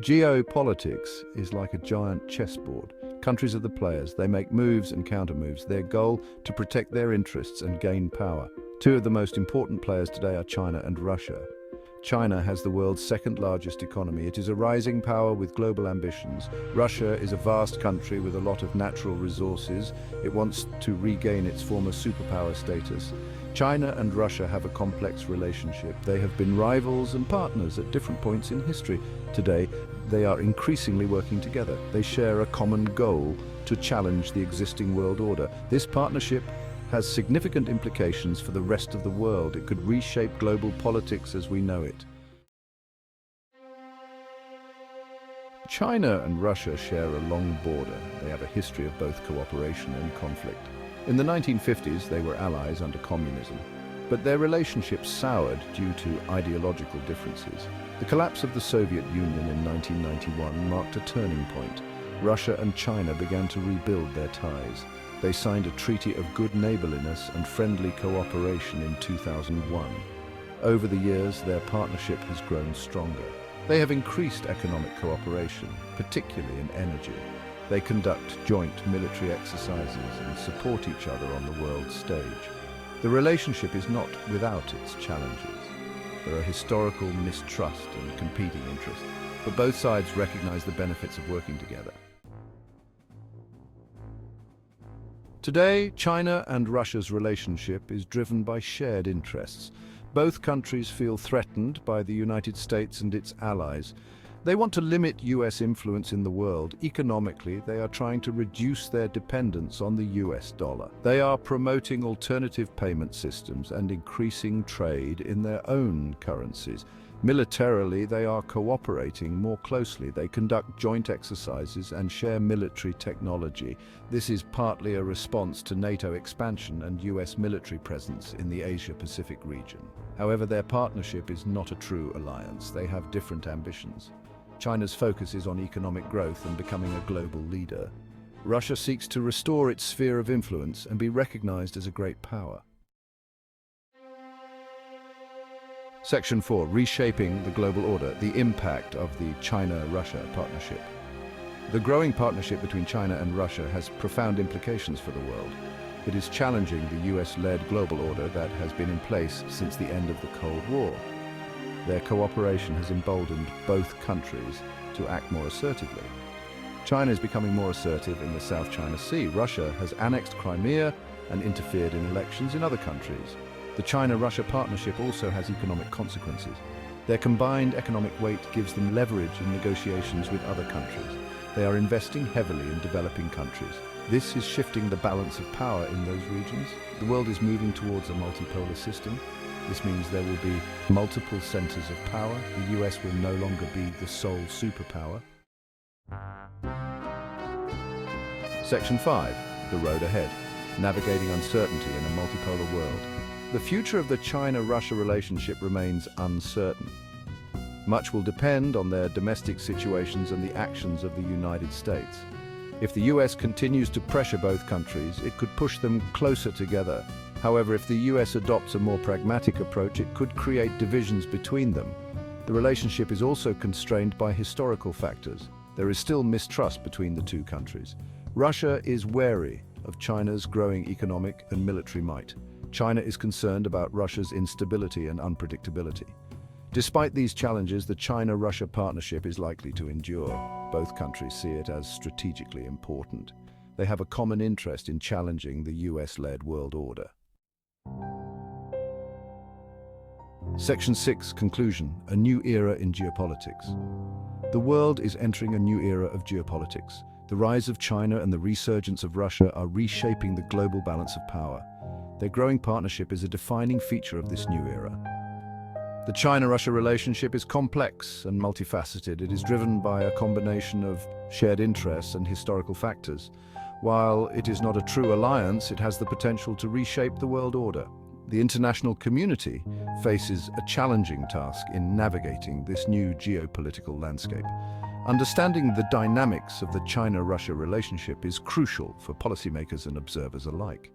Geopolitics is like a giant chessboard. Countries are the players. They make moves and countermoves. Their goal to protect their interests and gain power. Two of the most important players today are China and Russia. China has the world's second largest economy. It is a rising power with global ambitions. Russia is a vast country with a lot of natural resources. It wants to regain its former superpower status. China and Russia have a complex relationship. They have been rivals and partners at different points in history. Today, they are increasingly working together. They share a common goal to challenge the existing world order. This partnership has significant implications for the rest of the world. It could reshape global politics as we know it. China and Russia share a long border. They have a history of both cooperation and conflict. In the 1950s, they were allies under communism, but their relationship soured due to ideological differences. The collapse of the Soviet Union in 1991 marked a turning point. Russia and China began to rebuild their ties. They signed a treaty of good neighborliness and friendly cooperation in 2001. Over the years, their partnership has grown stronger. They have increased economic cooperation, particularly in energy. They conduct joint military exercises and support each other on the world stage. The relationship is not without its challenges. There are historical mistrust and competing interests, but both sides recognize the benefits of working together. Today, China and Russia's relationship is driven by shared interests. Both countries feel threatened by the United States and its allies. They want to limit US influence in the world. Economically, they are trying to reduce their dependence on the US dollar. They are promoting alternative payment systems and increasing trade in their own currencies. Militarily, they are cooperating more closely. They conduct joint exercises and share military technology. This is partly a response to NATO expansion and US military presence in the Asia-Pacific region. However, their partnership is not a true alliance. They have different ambitions. China's focus is on economic growth and becoming a global leader. Russia seeks to restore its sphere of influence and be recognized as a great power. Section 4. Reshaping the global order, the impact of the China-Russia partnership. The growing partnership between China and Russia has profound implications for the world. It is challenging the US-led global order that has been in place since the end of the Cold War. Their cooperation has emboldened both countries to act more assertively. China is becoming more assertive in the South China Sea. Russia has annexed Crimea and interfered in elections in other countries. The China-Russia partnership also has economic consequences. Their combined economic weight gives them leverage in negotiations with other countries. They are investing heavily in developing countries. This is shifting the balance of power in those regions. The world is moving towards a multipolar system. This means there will be multiple centers of power. The US will no longer be the sole superpower. Section 5. The road ahead. Navigating uncertainty in a multipolar world. The future of the China-Russia relationship remains uncertain. Much will depend on their domestic situations and the actions of the United States. If the US continues to pressure both countries, it could push them closer together. However, if the US adopts a more pragmatic approach, it could create divisions between them. The relationship is also constrained by historical factors. There is still mistrust between the two countries. Russia is wary of China's growing economic and military might. China is concerned about Russia's instability and unpredictability. Despite these challenges, the China-Russia partnership is likely to endure. Both countries see it as strategically important. They have a common interest in challenging the US-led world order. Section 6. Conclusion. A new era in geopolitics. The world is entering a new era of geopolitics. The rise of China and the resurgence of Russia are reshaping the global balance of power. Their growing partnership is a defining feature of this new era. The China-Russia relationship is complex and multifaceted. It is driven by a combination of shared interests and historical factors. While it is not a true alliance, it has the potential to reshape the world order. The international community faces a challenging task in navigating this new geopolitical landscape. Understanding the dynamics of the China-Russia relationship is crucial for policymakers and observers alike.